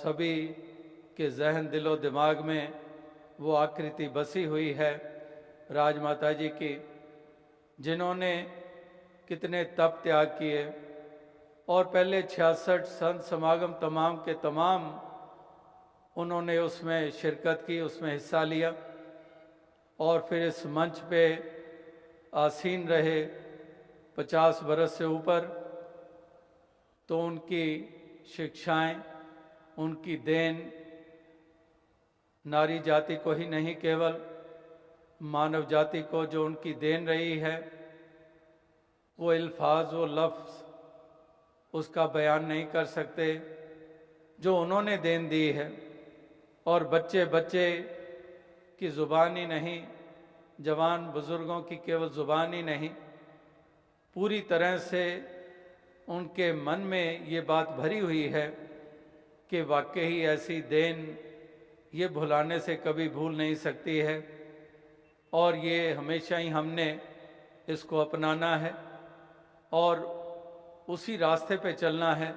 सभी के जहन दिलो दिमाग में वो आकृति बसी हुई है राजमाता जी की, जिन्होंने कितने तप त्याग किए और पहले 66 संत समागम तमाम के तमाम उन्होंने उसमें शिरकत की, उसमें हिस्सा लिया और फिर इस मंच पे आसीन रहे 50 बरस से ऊपर। तो उनकी शिक्षाएं, उनकी देन नारी जाति को ही नहीं, केवल मानव जाति को जो उनकी देन रही है, वो अल्फाज, वो लफ्ज़ उसका बयान नहीं कर सकते जो उन्होंने देन दी है। और बच्चे बच्चे की ज़ुबान ही नहीं, जवान बुज़ुर्गों की केवल ज़ुबान ही नहीं, पूरी तरह से उनके मन में ये बात भरी हुई है कि वाकई ऐसी देन ये भुलाने से कभी भूल नहीं सकती है और ये हमेशा ही हमने इसको अपनाना है और उसी रास्ते पे चलना है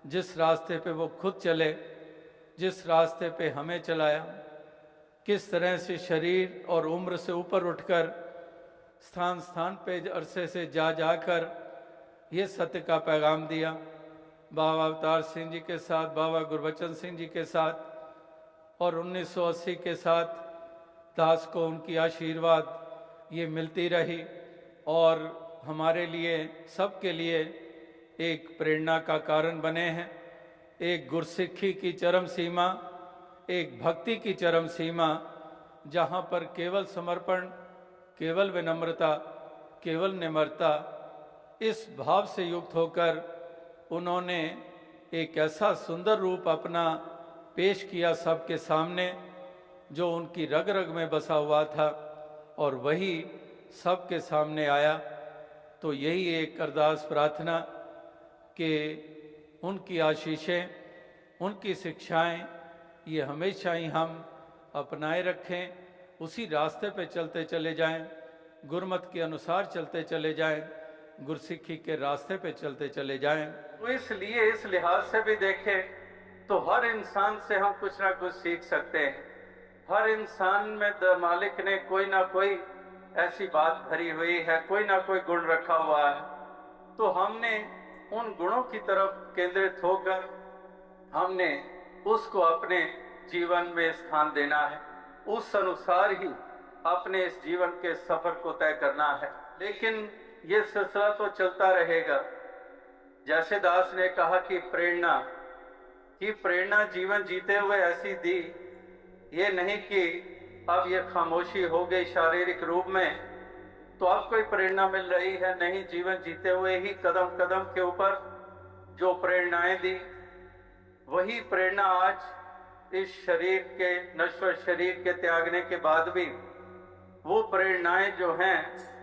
जिस रास्ते पे वो खुद चले, जिस रास्ते पे हमें चलाया। किस तरह से शरीर और उम्र से ऊपर उठकर स्थान स्थान पे अरसे से जा जाकर ये सत्य का पैगाम दिया। बाबा अवतार सिंह जी के साथ, बाबा गुरबचन सिंह जी के साथ और 1980 के साथ दास को उनकी आशीर्वाद ये मिलती रही और हमारे लिए, सबके लिए एक प्रेरणा का कारण बने हैं। एक गुरसिक्खी की चरम सीमा, एक भक्ति की चरम सीमा, जहाँ पर केवल समर्पण, केवल विनम्रता, केवल निम्रता, इस भाव से युक्त होकर उन्होंने एक ऐसा सुंदर रूप अपना पेश किया सबके सामने जो उनकी रग रग में बसा हुआ था और वही सबके सामने आया। तो यही एक अरदास प्रार्थना कि उनकी आशीषें, उनकी शिक्षाएं ये हमेशा ही हम अपनाए रखें, उसी रास्ते पे चलते चले जाएं, गुरमत के अनुसार चलते चले जाएं, गुरसिक्खी के रास्ते पे चलते चले जाएं। तो इसलिए इस लिहाज से भी देखें तो हर इंसान से हम कुछ ना कुछ सीख सकते हैं। हर इंसान में मालिक ने कोई ना कोई ऐसी बात भरी हुई है, कोई ना कोई गुण रखा हुआ है। तो हमने उन गुणों की तरफ केंद्रित होकर हमने उसको अपने जीवन में स्थान देना है, उस अनुसार ही अपने इस जीवन के सफर को तय करना है। लेकिन ये सिलसिला तो चलता रहेगा। जैसे दास ने कहा कि प्रेरणा जीवन जीते हुए ऐसी दी, ये नहीं कि अब ये खामोशी हो गई शारीरिक रूप में तो अब कोई प्रेरणा मिल रही है। नहीं, जीवन जीते हुए ही कदम कदम के ऊपर जो प्रेरणाएं दी, वही प्रेरणा आज इस शरीर के, नश्वर शरीर के त्यागने के बाद भी वो प्रेरणाएं जो हैं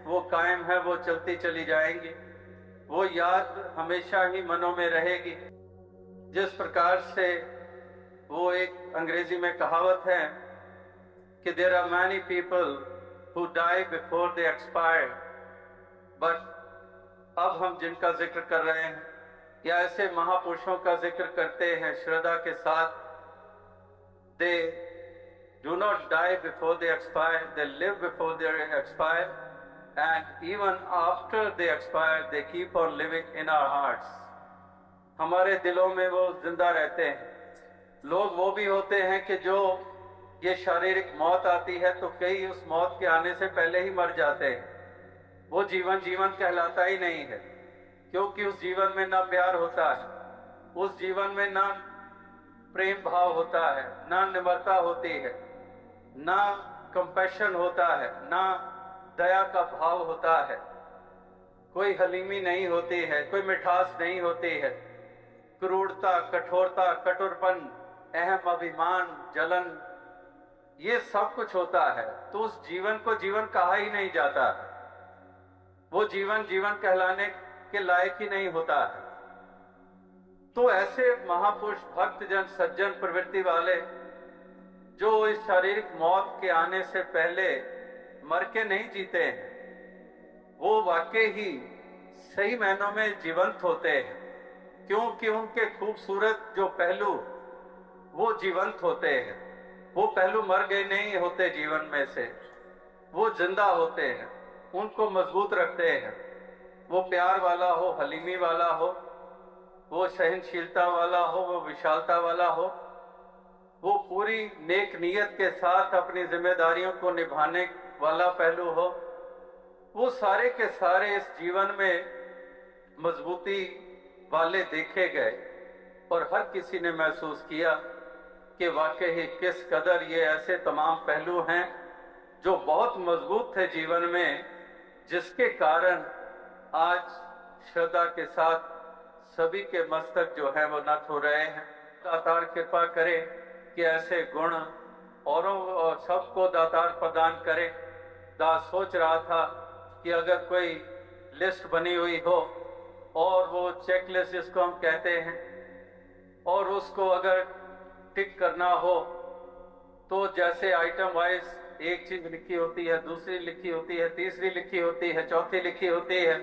वो कायम है, वो चलती चली जाएंगी। वो याद हमेशा ही मनों में रहेगी। जिस प्रकार से वो एक अंग्रेजी में कहावत है कि there are many people who die before they expire, but अब हम जिनका जिक्र कर रहे हैं या ऐसे महापुरुषों का जिक्र करते हैं श्रद्धा के साथ, they do not die before they expire, they live before they expire, and even after they expire they keep on living in our hearts. हमारे दिलों में वो जिंदा रहते हैं। लोग वो भी होते हैं कि जो ये शारीरिक मौत आती है तो कई उस मौत के आने से पहले ही मर जाते हैं। वो जीवन जीवन कहलाता ही नहीं है, क्योंकि उस जीवन में ना प्यार होता है, उस जीवन में ना प्रेम भाव होता है, ना निम्रता होती है, ना कंपैशन होता है, ना दया का भाव होता है, कोई हलीमी नहीं होती है, कोई मिठास नहीं होती है। क्रूरता, कठोरता, कटुरपन, अहम अभिमान, जलन, ये सब कुछ होता है। तो उस जीवन को जीवन कहा ही नहीं जाता, वो जीवन जीवन कहलाने के लायक ही नहीं होता है। तो ऐसे महापुरुष, भक्तजन, सज्जन प्रवृत्ति वाले जो इस शारीरिक मौत के आने से पहले मर के नहीं जीते हैं, वो वाकई ही सही मायनों में जीवंत होते हैं, क्योंकि उनके खूबसूरत जो पहलू वो जीवंत होते हैं। वो पहलू मर गए नहीं होते जीवन में से, वो जिंदा होते हैं, उनको मजबूत रखते हैं। वो प्यार वाला हो, हलीमी वाला हो, वो सहनशीलता वाला हो, वो विशालता वाला हो, वो पूरी नेक नीयत के साथ अपनी जिम्मेदारियों को निभाने वाला पहलू हो, वो सारे के सारे इस जीवन में मजबूती वाले देखे गए और हर किसी ने महसूस किया कि वाकई ही किस कदर ये ऐसे तमाम पहलू हैं जो बहुत मजबूत थे जीवन में, जिसके कारण आज श्रद्धा के साथ सभी के मस्तक जो है वो नत हो रहे हैं। दातार कृपा करे कि ऐसे गुण औरों और सबको दातार प्रदान करे। दास सोच रहा था कि अगर कोई लिस्ट बनी हुई हो और वो चेक लिस्ट जिसको हम कहते हैं, और उसको अगर टिक करना हो तो जैसे आइटम वाइज एक चीज लिखी होती है, दूसरी लिखी होती है, तीसरी लिखी होती है, चौथी लिखी होती है,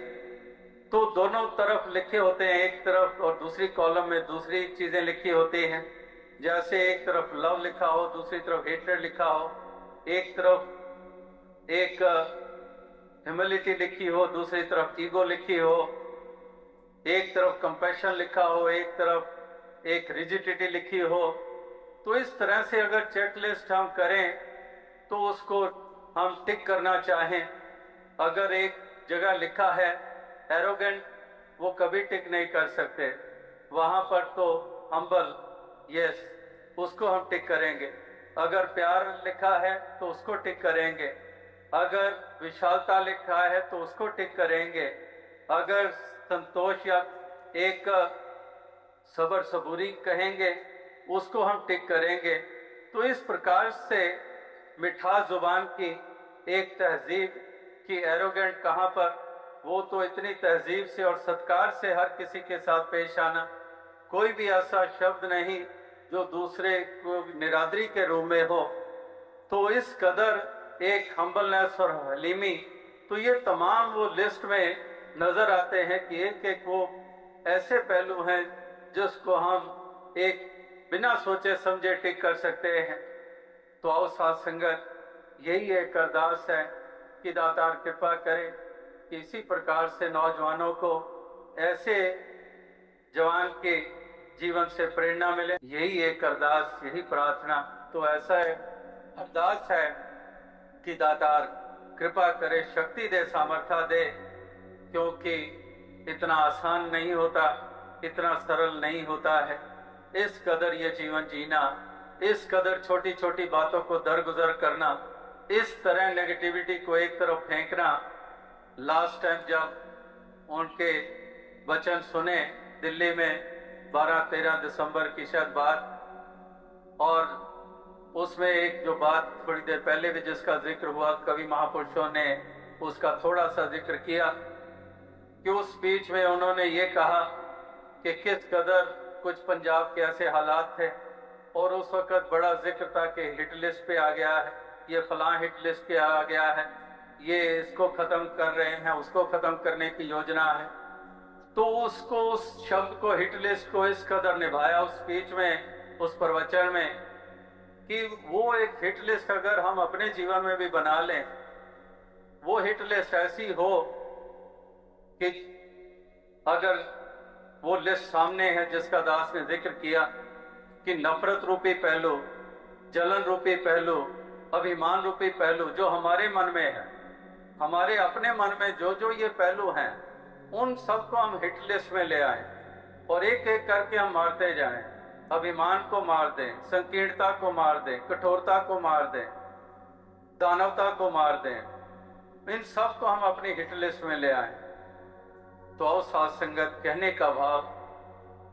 तो दोनों तरफ लिखे होते हैं, एक तरफ और दूसरी कॉलम में दूसरी चीजें लिखी होती हैं। जैसे एक तरफ लव लिखा हो, दूसरी तरफ हेट्रेड लिखा हो, एक तरफ एक ह्यूमिलिटी लिखी हो, दूसरी तरफ ईगो लिखी हो, एक तरफ कंपैशन लिखा हो, एक तरफ एक रिजिडिटी लिखी हो। तो इस तरह से अगर चेकलिस्ट हम करें तो उसको हम टिक करना चाहें, अगर एक जगह लिखा है एरोगेंट, वो कभी टिक नहीं कर सकते, वहां पर तो हम्बल, यस, उसको हम टिक करेंगे। अगर प्यार लिखा है तो उसको टिक करेंगे, अगर विशालता लिखा है तो उसको टिक करेंगे, अगर संतोष या एक सबर सबूरी कहेंगे उसको हम टिक करेंगे। तो इस प्रकार से मिठास जुबान की एक तहजीब की एरोगेंट कहाँ पर, वो तो इतनी तहजीब से और सत्कार से हर किसी के साथ पेश आना, कोई भी ऐसा शब्द नहीं जो दूसरे को निरादरी के रूप में हो। तो इस कदर एक हम्बलनेस और हलीमी, तो ये तमाम वो लिस्ट में नजर आते हैं कि एक एक वो ऐसे पहलू हैं जिसको हम एक बिना सोचे समझे टिक कर सकते हैं। तो आओ साथ संगत, यही एक अरदास है कि दातार कृपा करे कि इसी प्रकार से नौजवानों को ऐसे जवान के जीवन से प्रेरणा मिले। यही एक अरदास, यही प्रार्थना। तो ऐसा है अरदास है कि दातार कृपा करे, शक्ति दे, सामर्थ्य दे, क्योंकि इतना आसान नहीं होता, इतना सरल नहीं होता है इस कदर ये जीवन जीना, इस कदर छोटी छोटी बातों को दरगुजर करना, इस तरह नेगेटिविटी को एक तरफ फेंकना। लास्ट टाइम जब उनके वचन सुने दिल्ली में 12-13 दिसंबर की शायद बात, और उसमें एक जो बात थोड़ी देर पहले भी जिसका जिक्र हुआ, कवि महापुरुषों ने उसका थोड़ा सा जिक्र किया कि उस स्पीच में उन्होंने ये कहा कि किस कदर कुछ पंजाब के ऐसे हालात थे, और उस वक्त बड़ा जिक्र था कि हिट लिस्ट पे आ गया है, ये फलां हिट लिस्ट पे आ गया है, ये इसको खत्म कर रहे हैं, उसको खत्म करने की योजना है। तो उसको, उस शब्द को, हिट लिस्ट को इस कदर निभाया उस स्पीच में, उस प्रवचन में, कि वो एक हिट लिस्ट अगर हम अपने जीवन में भी बना लें, वो हिट लिस्ट ऐसी हो कि अगर वो लिस्ट सामने है जिसका दास ने जिक्र किया कि नफरत रूपी पहलू, जलन रूपी पहलू, अभिमान रूपी पहलू जो हमारे मन में है, हमारे अपने मन में जो जो ये पहलू हैं, उन सबको हम हिट लिस्ट में ले आए और एक एक करके हम मारते जाएं। अभिमान को मार दें, संकीर्णता को मार दें, कठोरता को मार दें, दानवता को मार दें, इन सब को हम अपनी हिट लिस्ट में ले आए। तो आओ साथ संगत, कहने का भाव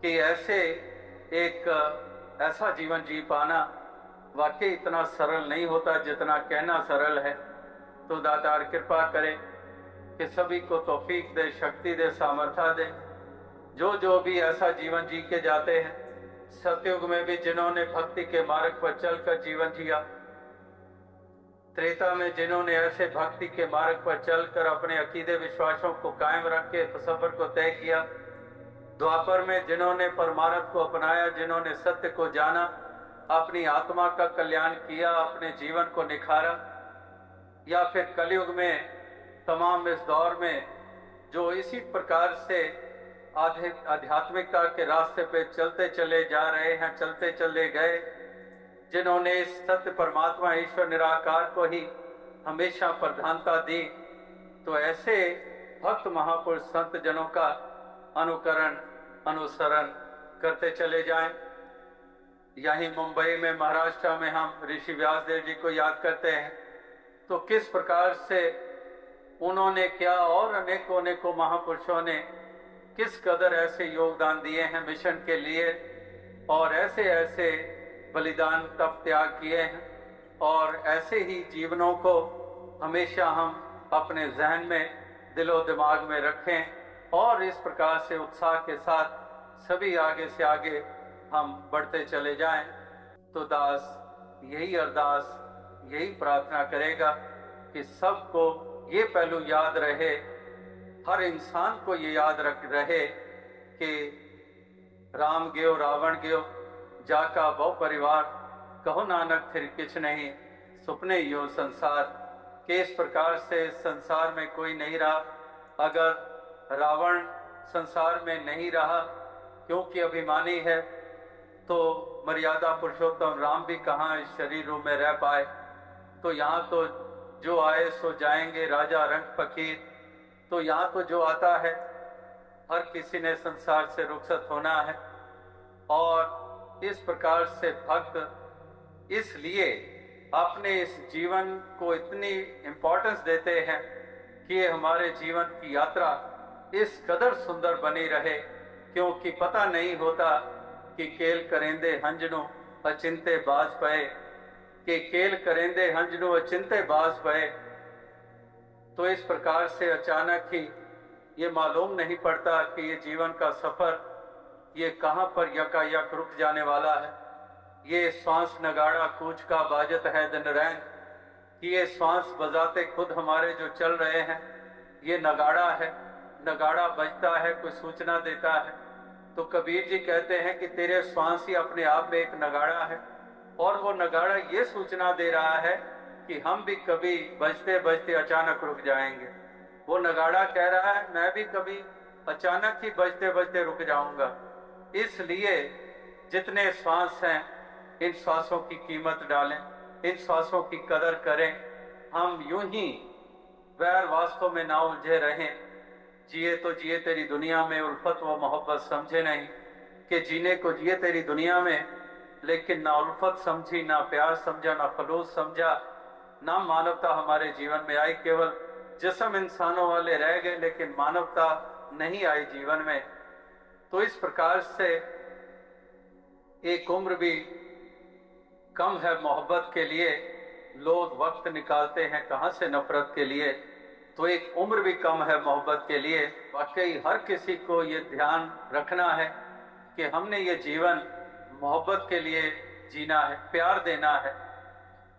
कि ऐसे एक ऐसा जीवन जी पाना वाकई इतना सरल नहीं होता जितना कहना सरल है। तो दातार कृपा करे कि सभी को तौफीक दे, शक्ति दे, सामर्थ्य दे, जो जो भी ऐसा जीवन जी के जाते हैं। सतयुग में भी जिन्होंने भक्ति के मार्ग पर चलकर जीवन जिया, त्रेता में जिन्होंने ऐसे भक्ति के मार्ग पर चलकर अपने अकीदे विश्वासों को कायम रख के सफर को तय किया, द्वापर में जिन्होंने परमार्थ को अपनाया, जिन्होंने सत्य को जाना, अपनी आत्मा का कल्याण किया, अपने जीवन को निखारा, या फिर कलयुग में तमाम इस दौर में जो इसी प्रकार से आध्यात्मिकता के रास्ते पे चलते चले जा रहे हैं, चलते चले गए, जिन्होंने इस सत्य परमात्मा ईश्वर निराकार को ही हमेशा प्रधानता दी, तो ऐसे भक्त महापुरुष संत जनों का अनुकरण अनुसरण करते चले जाएं। यहीं मुंबई में, महाराष्ट्र में हम ऋषि व्यासदेव जी को याद करते हैं, तो किस प्रकार से उन्होंने क्या और अनेकों अनेकों महापुरुषों ने किस कदर ऐसे योगदान दिए हैं मिशन के लिए, और ऐसे ऐसे बलिदान तप त्याग किए हैं, और ऐसे ही जीवनों को हमेशा हम अपने जहन में, दिलो दिमाग में रखें, और इस प्रकार से उत्साह के साथ सभी आगे से आगे हम बढ़ते चले जाएं। तो दास यही अरदास, यही प्रार्थना करेगा कि सबको ये पहलू याद रहे, हर इंसान को ये याद रहे कि राम गयो रावण गयो, जाका बहु परिवार, कहो नानक फिर किछ नहीं, सुपने यो संसार। कि इस प्रकार से संसार में कोई नहीं रहा। अगर रावण संसार में नहीं रहा क्योंकि अभिमानी है, तो मर्यादा पुरुषोत्तम राम भी कहाँ इस शरीर रूप में रह पाए। तो यहाँ तो जो आए सो जाएंगे, राजा रंग फकीर। तो यहाँ तो जो आता है हर किसी ने संसार से रुखसत होना है। और इस प्रकार से भक्त इसलिए अपने इस जीवन को इतनी इम्पोर्टेंस देते हैं कि ये हमारे जीवन की यात्रा इस कदर सुंदर बनी रहे, क्योंकि पता नहीं होता कि केल करेंदे हंजनो अचिंते बाज पए, कि केल करेंदे हंजनो अचिंते बाज पए। तो इस प्रकार से अचानक ही ये मालूम नहीं पड़ता कि ये जीवन का सफर ये कहाँ पर यकायक रुक जाने वाला है। ये श्वास नगाड़ा कूच का बाजत है दिन रैन, कि ये श्वास बजाते खुद हमारे जो चल रहे हैं, ये नगाड़ा है। नगाड़ा बजता है, कोई सूचना देता है। तो कबीर जी कहते हैं कि तेरे श्वास ही अपने आप में एक नगाड़ा है, और वो नगाड़ा ये सूचना दे रहा है कि हम भी कभी बजते बजते अचानक रुक जाएंगे। वो नगाड़ा कह रहा है मैं भी कभी अचानक ही बजते बजते रुक जाऊंगा। इसलिए जितने श्वास हैं, इन श्वासों की कीमत डालें, इन श्वासों की कदर करें। हम यूं ही वैर वास्तव में ना उलझे रहें। जिए तो जिए तेरी दुनिया में, उल्फत व मोहब्बत समझे नहीं, कि जीने को जिए तेरी दुनिया में, लेकिन ना उल्फत समझी, ना प्यार समझा, ना खलूस समझा, ना मानवता हमारे जीवन में आई। केवल जिस्म इंसानों वाले रह गए, लेकिन मानवता नहीं आई जीवन में। तो इस प्रकार से एक उम्र भी कम है मोहब्बत के लिए। लोग वक्त निकालते हैं कहाँ से नफरत के लिए। तो एक उम्र भी कम है मोहब्बत के लिए। वाकई हर किसी को ये ध्यान रखना है कि हमने ये जीवन मोहब्बत के लिए जीना है, प्यार देना है।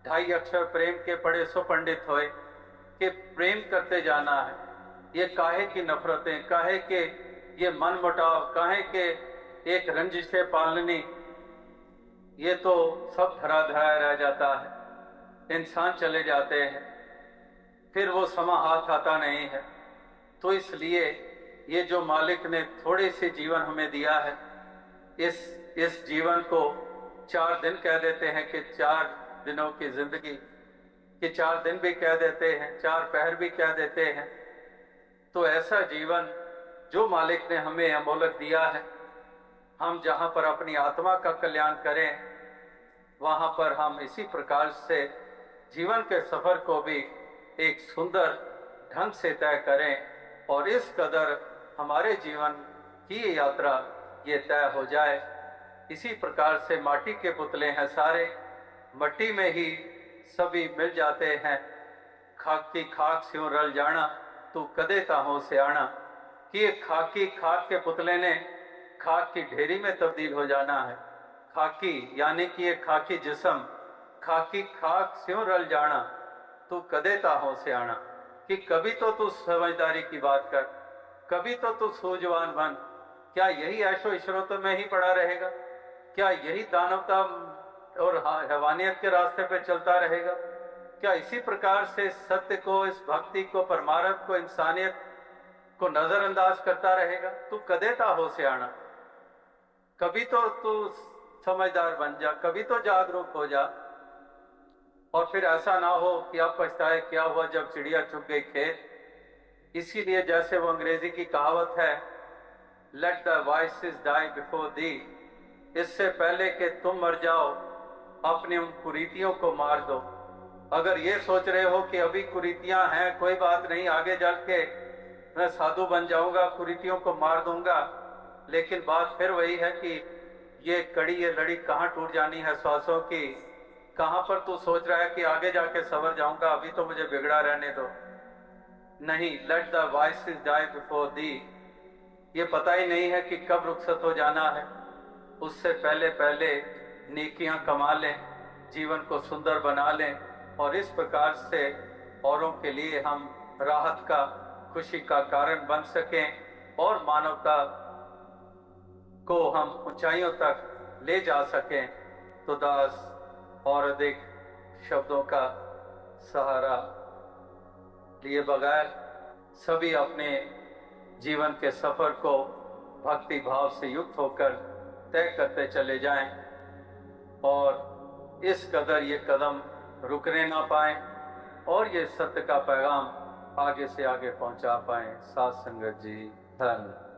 2.5 अक्षर प्रेम के पढ़े सो पंडित होए, कि प्रेम करते जाना है। ये काहे की नफरतें, काहे के ये मन मुटाव, काहे के एक रंजिशें पालनी, ये तो सब धरा धरा रह जाता है। इंसान चले जाते हैं, फिर वो समा हाथ आता नहीं है। तो इसलिए ये जो मालिक ने थोड़ी सी जीवन हमें दिया है, इस जीवन को 4 दिन कह देते हैं कि 4 दिनों की जिंदगी, कि 4 दिन भी कह देते हैं, 4 पहर भी कह देते हैं। तो ऐसा जीवन जो मालिक ने हमें अमोलक दिया है, हम जहाँ पर अपनी आत्मा का कल्याण करें, वहाँ पर हम इसी प्रकार से जीवन के सफर को भी एक सुंदर ढंग से तय करें, और इस कदर हमारे जीवन की यात्रा ये तय हो जाए। इसी प्रकार से माटी के पुतले हैं सारे, मट्टी में ही सभी मिल जाते हैं। खाक की खाक स्यों रल जाना, तू कदे ताहों से आना। कि खाकी खाक के पुतले ने खाक की ढेरी में तब्दील हो जाना है। खाकी यानी कि ये खाकी जिस्म, खाकी खाक स्यों रल जाना, तू कदे ताहों से आना। कि कभी तो तू समझदारी की बात कर, कभी तो तू सूझवान बन। क्या यही ऐशो इशरतों में ही पड़ा रहेगा? क्या यही दानवता और हैवानियत के रास्ते पे चलता रहेगा? क्या इसी प्रकार से सत्य को, इस भक्ति को, परमार्थ को, इंसानियत को नजरअंदाज करता रहेगा? तू कदेता हो सियाना, कभी तो तू समझदार बन जा, कभी तो जागरूक हो जा। और फिर ऐसा ना हो कि अब पछताए क्या हुआ जब चिड़िया चुग गई खेत। इसीलिए जैसे वो अंग्रेजी की कहावत है, let the voices die before the, इससे पहले कि तुम मर जाओ अपनी उन कुरीतियों को मार दो। अगर ये सोच रहे हो कि अभी कुरीतियां हैं, कोई बात नहीं, आगे चल के मैं साधु बन जाऊंगा, कुरीतियों को मार दूंगा, लेकिन बात फिर वही है कि ये कड़ी, ये लड़ी कहाँ टूट जानी है श्वासों की। कहाँ पर तू सोच रहा है कि आगे जाके संवर जाऊंगा, अभी तो मुझे बिगड़ा रहने दो। नहीं, let the voices die before the. ये पता ही नहीं है कि कब रुखसत हो जाना है। उससे पहले पहले नेकियां कमा लें, जीवन को सुंदर बना लें, और इस प्रकार से औरों के लिए हम राहत का, खुशी का कारण बन सकें और मानवता को हम ऊंचाइयों तक ले जा सकें। तो दास और अधिक शब्दों का सहारा लिए बगैर सभी अपने जीवन के सफर को भक्ति भाव से युक्त होकर तय करते चले जाएं और इस कदर ये कदम रुकने ना पाएं और ये सत्य का पैगाम आगे से आगे पहुंचा पाएं। साथ संगत जी, धन्यवाद।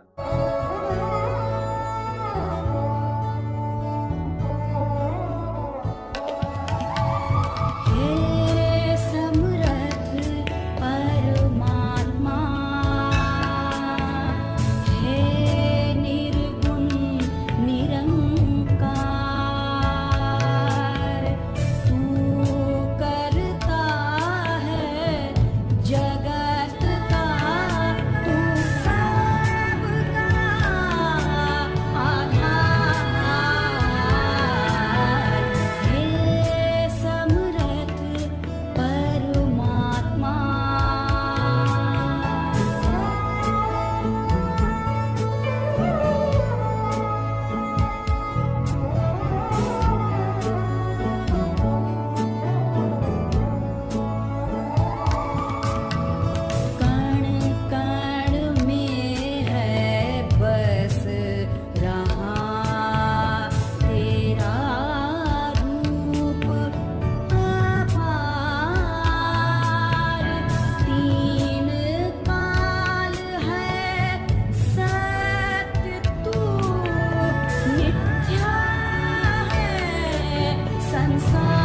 संसार